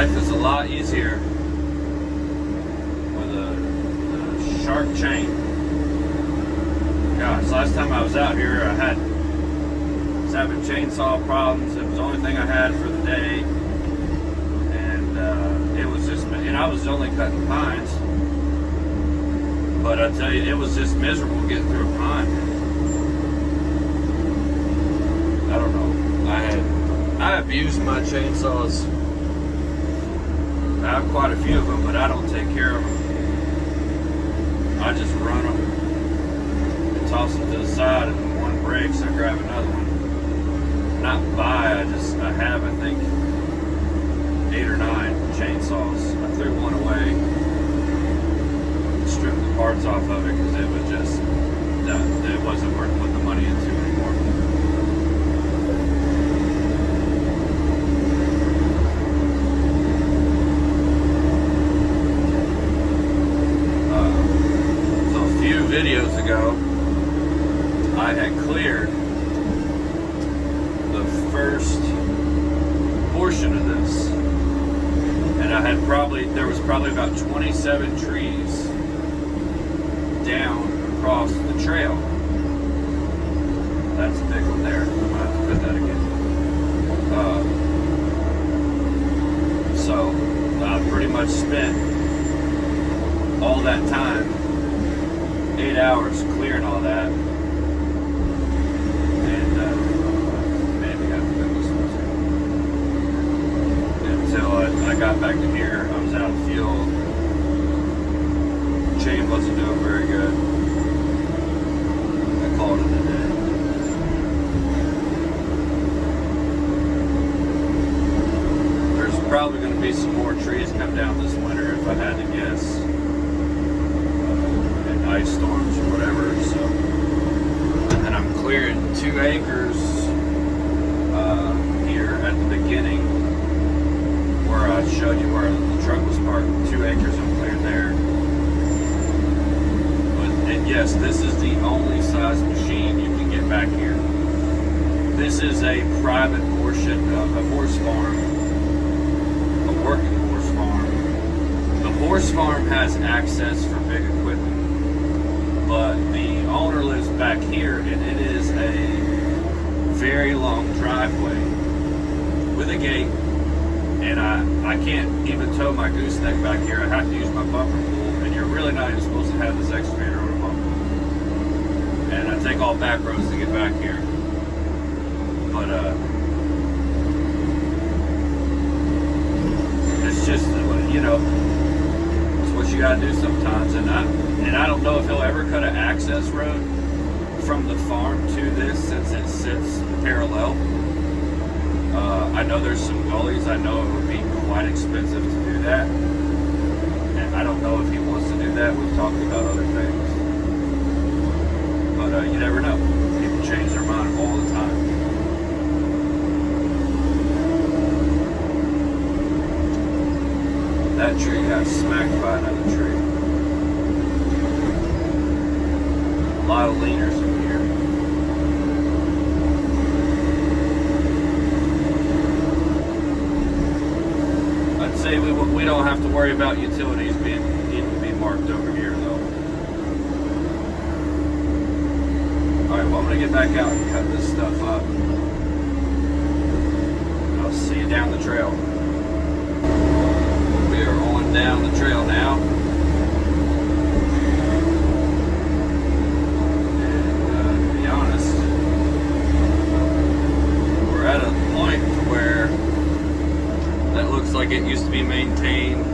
life is a lot easier with a sharp chain. Gosh, last time I was out here, I was having chainsaw problems. It was the only thing I had for the day, and it was just, and I was only cutting pines. But I tell you, it was just miserable getting through a pine. I don't know. I abuse my chainsaws. I have quite a few of them, but I don't take care of them. I just run them and toss them to the side, and when one breaks, I grab another one. Not buy, I have, I think, 8 or 9 chainsaws. I threw one away, stripped the parts off of it because it was just, it wasn't worth putting the money into anymore. So a few videos ago, I had cleared the first portion of this, and there was probably about 27 trees down across the trail. That's a big one there. I'm gonna have to put that again. So I pretty much spent all that time, 8 hours clearing all that. And maybe I have to put this one too. Until I got back to here, I was out of fuel. Chain wasn't doing very good. I called it a day. There's probably going to be some more trees come down this winter if I had to guess. And ice storms or whatever. So, and I'm clearing 2 acres here at the beginning where I showed you where the truck was parked. 2 acres I'm clearing there. And yes, this is the only size machine you can get back here. This is a private portion of a horse farm, a working horse farm. The horse farm has access for big equipment, but the owner lives back here, and it is a very long driveway with a gate, and I can't even tow my gooseneck back here. I have to use my bumper pull, and you're really not even supposed to have this excavator on a bumper. And I take all back roads to get back here. But it's just, you know, it's what you gotta do sometimes. And I don't know if he'll ever cut an access road from the farm to this, since it sits parallel. I know there's some gullies. I know it would be quite expensive to do that. And I don't know if he wants to do that. We've talked about other things. But you never know. People change their mind all the time. That tree got smacked by another tree. A lot of leaners in here. I'd say we don't have to worry about utilities needing to be marked over here, though. Alright, well, I'm going to get back out and cut this stuff up. I'll see you down the trail. We are on down the trail now. And to be honest, we're at a point where that looks like it used to be maintained.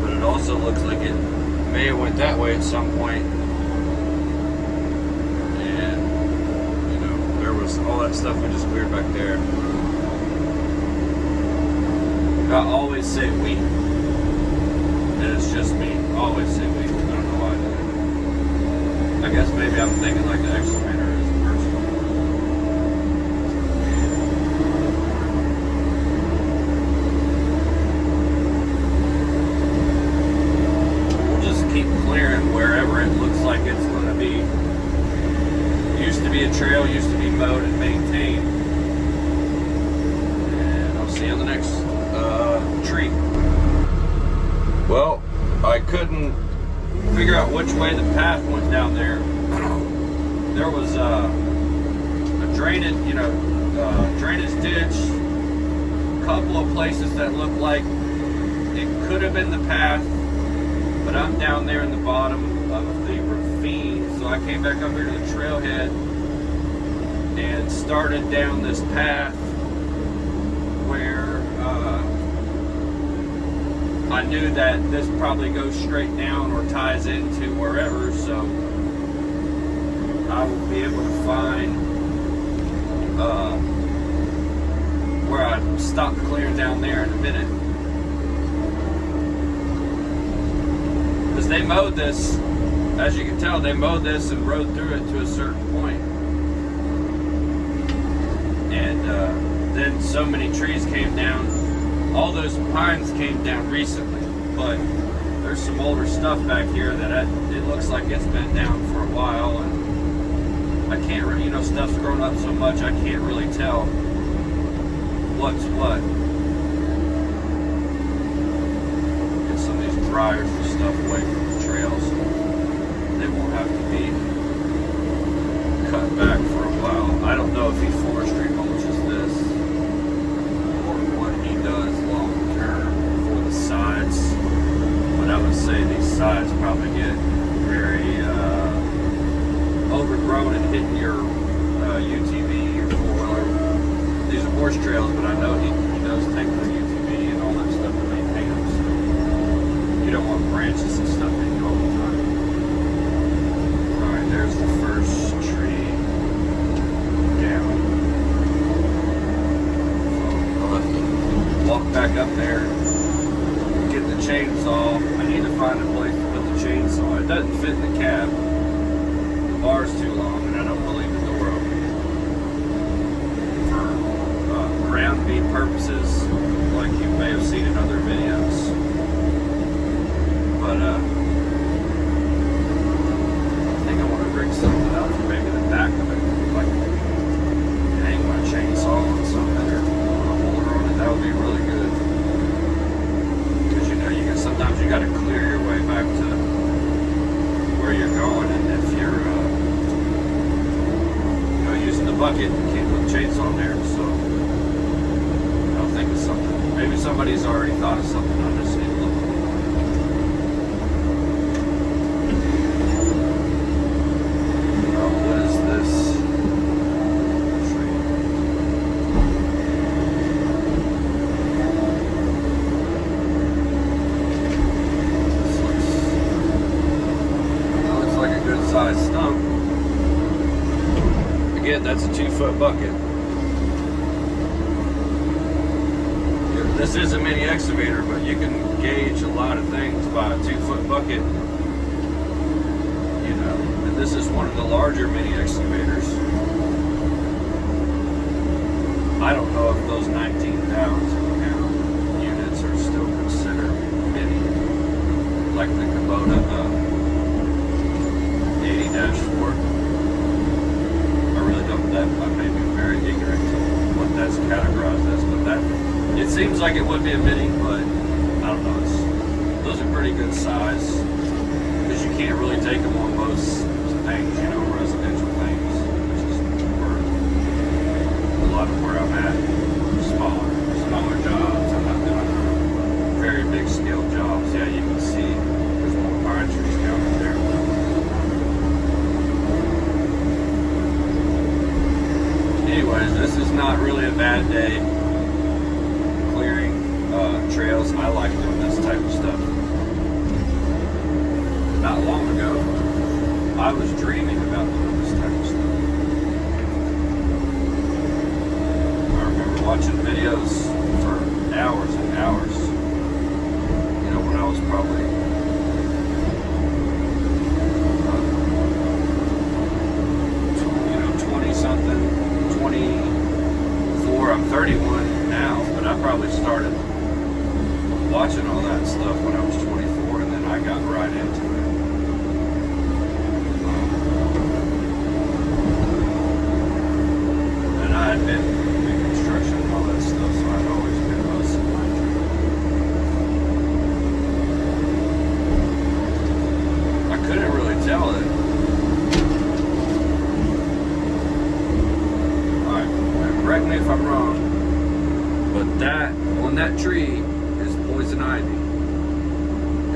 But it also looks like it may have went that way at some point. All that stuff we just cleared back there. I always say we. And it's just me. I always say we. I don't know why I do it. I guess maybe I'm thinking like the excavator is personal. We'll just keep clearing wherever it looks like it's going to be. Used to be a trail, used to be mowed and maintained. And I'll see you on the next Well, I couldn't figure out which way the path went down there. There was a drainage, drainage ditch, a couple of places that looked like it could have been the path, but I'm down there in the bottom of the ravine, so I came back up here to the trailhead and started down this path where I knew that this probably goes straight down or ties into wherever, so I will be able to find where I stopped clearing down there in a minute. Because they mowed this, as you can tell, they mowed this and rode through it to a certain point. And then so many trees came down. All those pines came down recently, but there's some older stuff back here that it looks like it's been down for a while, and I can't really, stuff's grown up so much I can't really tell what's what. Get some of these briars and stuff away from the trails. They won't have to be cut back for a while. I don't know if he forestry mulches this or what he does long term for the sides, but I would say these sides probably get very overgrown and hitting your UTV or four-wheeler. These are horse trails, but I know he does take the UTV and all that stuff to maintain them, so you don't want branches and stuff in you all the time. Alright, there's the first tree down. So I'll have to walk back up there, get the chainsaw. I need to find a place to put the chainsaw. It doesn't fit in the cab. The bar's too long, and I don't want to leave the door open. For ground beat purposes, like you may have seen in other videos. But I think I want to rig something up for maybe the back of it. If I can hang my chainsaw on something or put a holder on it, that would be really good. Because sometimes you got to clear your way back to where you're going, and if you're using the bucket, you can't put the chainsaw in there. So I'll think of something. Maybe somebody's already thought of something. I just need to look. What is this tree? This looks like a good sized stump. Again, that's a 2-foot bucket. This is a mini excavator, but you can gauge a lot of things by a 2-foot bucket. And this is one of the larger mini excavators. I don't know if those 19,000-pound units are still considered mini, like the Kubota 80-4. I may be very ignorant to what that's categorized as, but it seems like it would be a mini, but I don't know. Those are pretty good size, because you can't really take them on most things, residential things, which is where a lot of where I'm at. Smaller jobs. I'm not doing very big scale jobs. Yeah, you can see there's more pine trees down there. Anyways, this is not really a bad day clearing trails. I like doing this type of stuff. Not long ago, I was dreaming about doing this type of stuff. I remember watching videos for hours and hours. When I was probably 20-something. 24, I'm 31 now, but I probably started watching all that stuff when I was 24, and then I got right into it. And I had been in construction and all that stuff, so I'd always been most of my dream. That on that tree is poison ivy.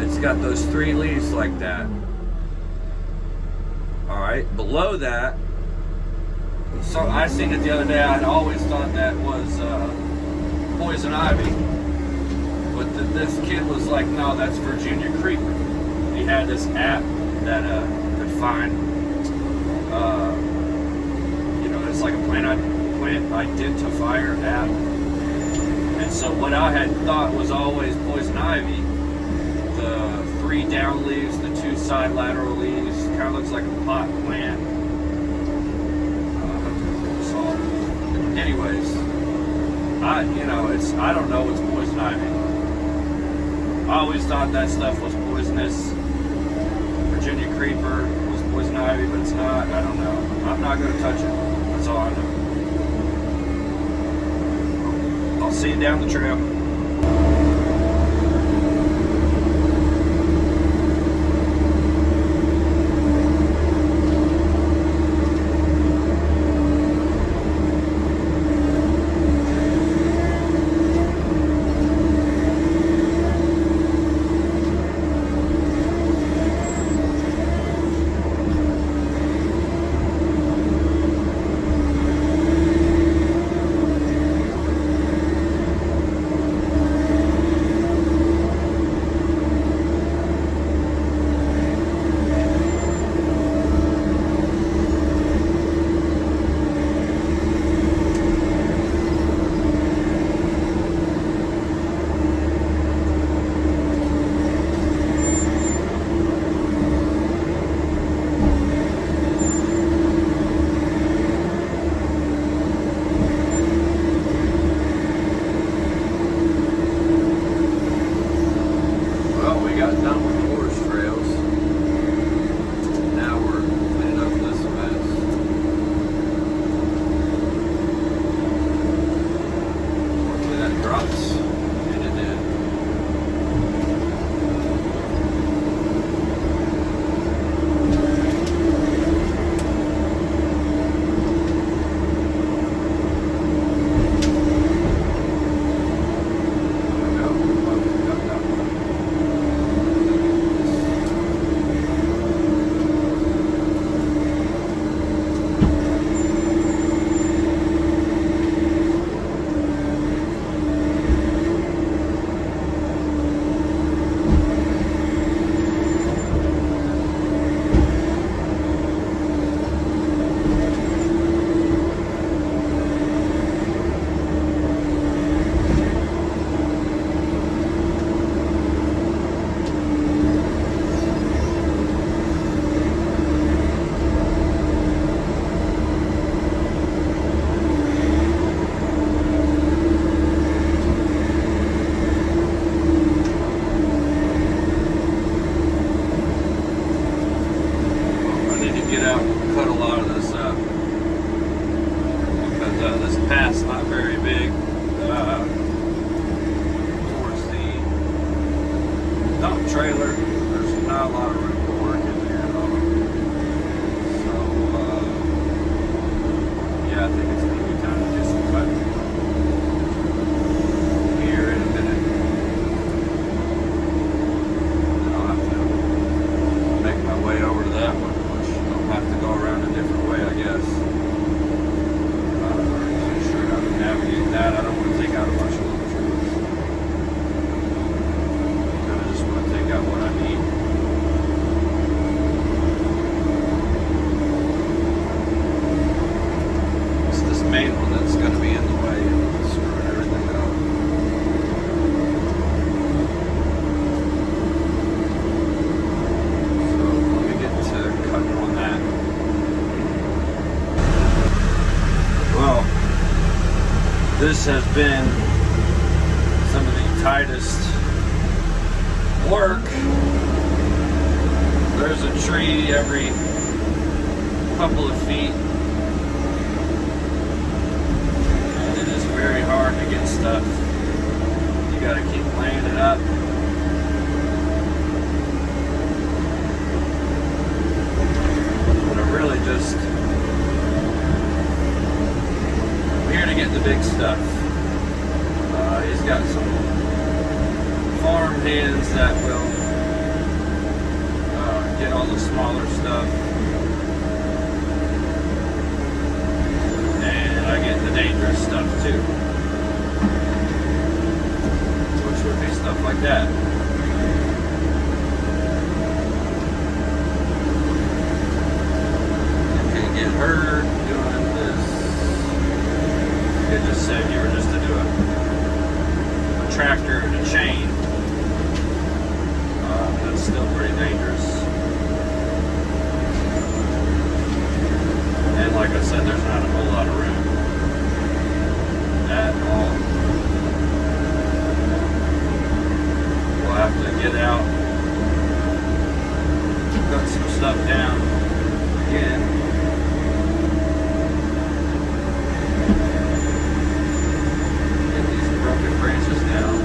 It's got those 3 leaves like that. Alright, below that, so I seen it the other day. I'd always thought that was poison ivy. But this kid was like, no, that's Virginia creeper. He had this app that could find, it's like a plant identifier app. And so what I had thought was always poison ivy, the 3 down leaves, the 2 side lateral leaves, kind of looks like a pot plant. Anyways, I don't know what's poison ivy. I always thought that stuff was poisonous. Virginia creeper was poison ivy, but it's not. I don't know. I'm not going to touch it. That's all I know. I'll see you down the trail. Trailer. There's not a lot of room to work in there at all. So, yeah, I think it's going to be time to do some cutting here in a minute. Then I'll have to make my way over to that one, which I'll have to go around a different way, I guess. I'm not really sure how to navigate that. I don't want to take out a bunch of little trees. Got what I need. It's this main one that's going to be in the way and screwing everything up. So let me get to cutting on that. Well, this has been some of the tightest work. There's a tree every couple of feet. And it is very hard to get stuff. You gotta keep laying it up. But I'm really just I'm here to get the big stuff. got some farm hands that will get all the smaller stuff, and I get the dangerous stuff too, which would be stuff like that. You can get hurt doing this. It just said you were just to do a tractor and a chain. That's still pretty dangerous. And like I said, there's not a whole lot of room at all. We'll have to get out, cut some stuff down again. Get these broken branches down.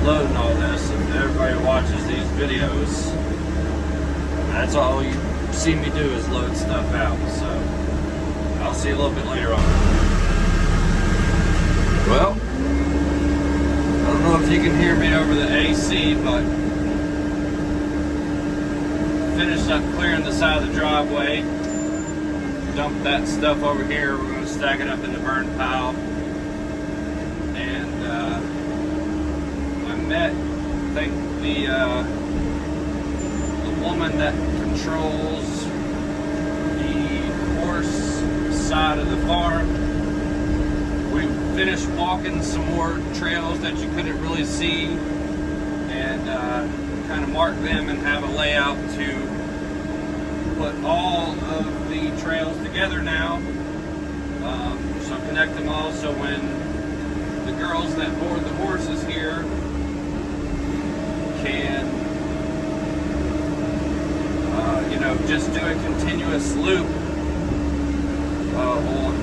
Loading all this, and everybody watches these videos, that's all you see me do is load stuff out. So I'll see you a little bit later on. Well, I don't know if you can hear me over the AC, but finished up clearing the side of the driveway. Dumped that stuff over here. We're going to stack it up in the burn pile. Met, I think the woman that controls the horse side of the farm. We finished walking some more trails that you couldn't really see, and kind of mark them and have a layout to put all of the trails together now. So connect them all, so when the girls that board the horses here can, just do a continuous loop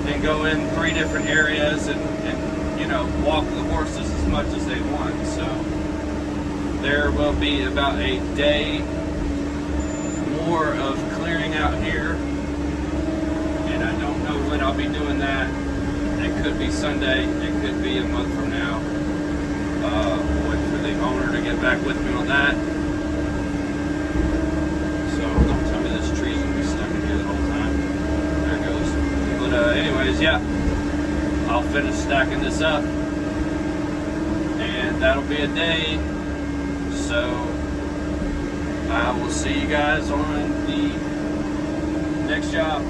and go in 3 different areas and walk the horses as much as they want. So there will be about a day more of clearing out here, and I don't know when I'll be doing that. It could be Sunday, it could be a month from now. Wait for the owner to get back with me on that. So don't tell me this tree's gonna be stuck in here the whole time. There it goes. But anyways, yeah, I'll finish stacking this up, and that'll be a day. So I will see you guys on the next job.